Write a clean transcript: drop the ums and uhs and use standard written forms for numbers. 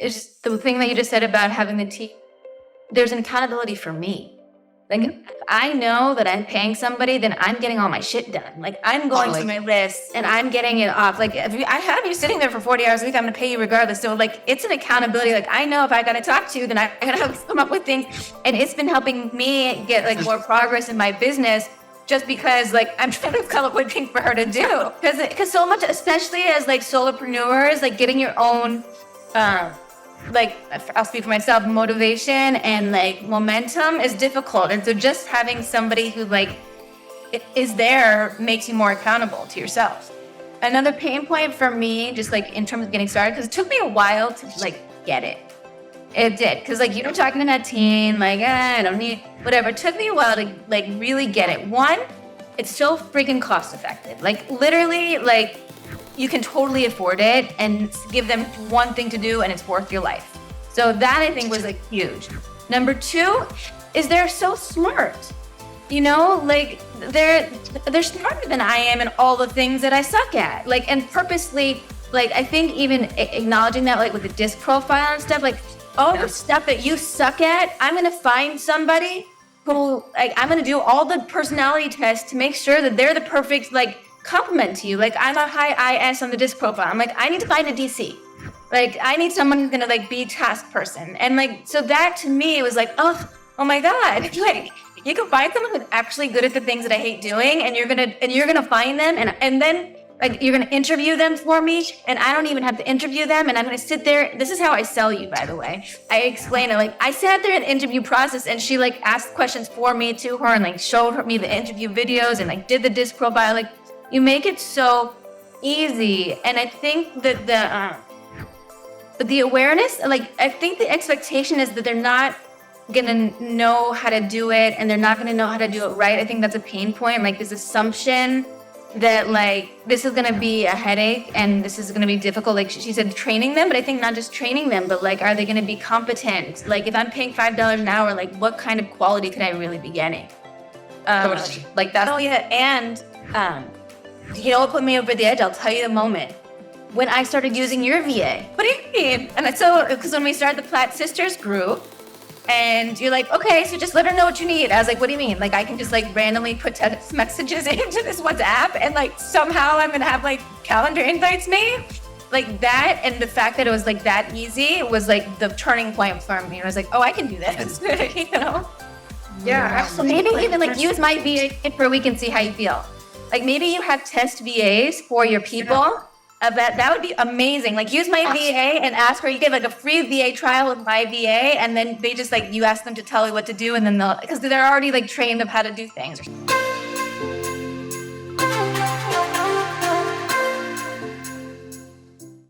it's just the thing that you just said about having the team. There's an accountability for me. Like, if I know that I'm paying somebody, then I'm getting all my shit done. Like, I'm going to my list and I'm getting it off. Like, I have you sitting there for 40 hours a week, I'm going to pay you regardless. So, like, it's an accountability. Like, I know if I got to talk to you, then I got to come up with things. And it's been helping me get, like, more progress in my business just because, like, I'm trying to come up with things for her to do. Because so much, especially as, like, solopreneurs, like, getting your own... like, I'll speak for myself, motivation and like momentum is difficult. And so just having somebody who like is there makes you more accountable to yourself. Another pain point for me, just like in terms of getting started, because it took me a while to like get it. It did. Because like you were talking to that teen, like, I don't need whatever. It took me a while to like really get it. One, it's so freaking cost effective. Like literally, like, you can totally afford it and give them one thing to do and it's worth your life. So that I think was like huge. Number two is they're so smart. You know, like they're smarter than I am in all the things that I suck at. Like, and purposely, like I think even acknowledging that, like with the disc profile and stuff, like all the stuff that you suck at, I'm gonna find somebody who, like, I'm gonna do all the personality tests to make sure that they're the perfect, like, compliment to you. Like, I'm a high IS on the disc profile. I'm like, I need to find a DC. Like, I need someone who's gonna like be task person. And like, so that to me, it was like, oh my God. Like, you can find someone who's actually good at the things that I hate doing, and you're gonna find them, and then like you're gonna interview them for me, and I don't even have to interview them, and I'm gonna sit there. This is how I sell you, by the way. I explain it. Like, I sat there in the interview process, and she like asked questions for me to her, and like showed me the interview videos, and like did the disc profile. Like, you make it so easy. And I think that the awareness, like, I think the expectation is that they're not gonna know how to do it, and they're not gonna know how to do it right. I think that's a pain point. Like, this assumption that like this is gonna be a headache and this is gonna be difficult. Like she said, training them, but I think not just training them, but like, are they gonna be competent? Like, if I'm paying $5 an hour, like what kind of quality could I really be getting? Like that. Oh yeah, and you know what put me over the edge? I'll tell you the moment. When I started using your VA. What do you mean? And so, because when we started the Platt Sisters group, and you're like, okay, so just let her know what you need. I was like, what do you mean? Like, I can just like randomly put text messages into this WhatsApp and like somehow I'm gonna have like calendar invites made? Like that, and the fact that it was like that easy was like the turning point for me. I was like, oh, I can do this, you know? Yeah, absolutely. Maybe even like use my VA for a week and see how you feel. Like maybe you have test VAs for your people. That would be amazing. Like, use my VA and ask her. You get like a free VA trial with my VA, and then they just like, you ask them to tell you what to do, and then because they're already like trained of how to do things.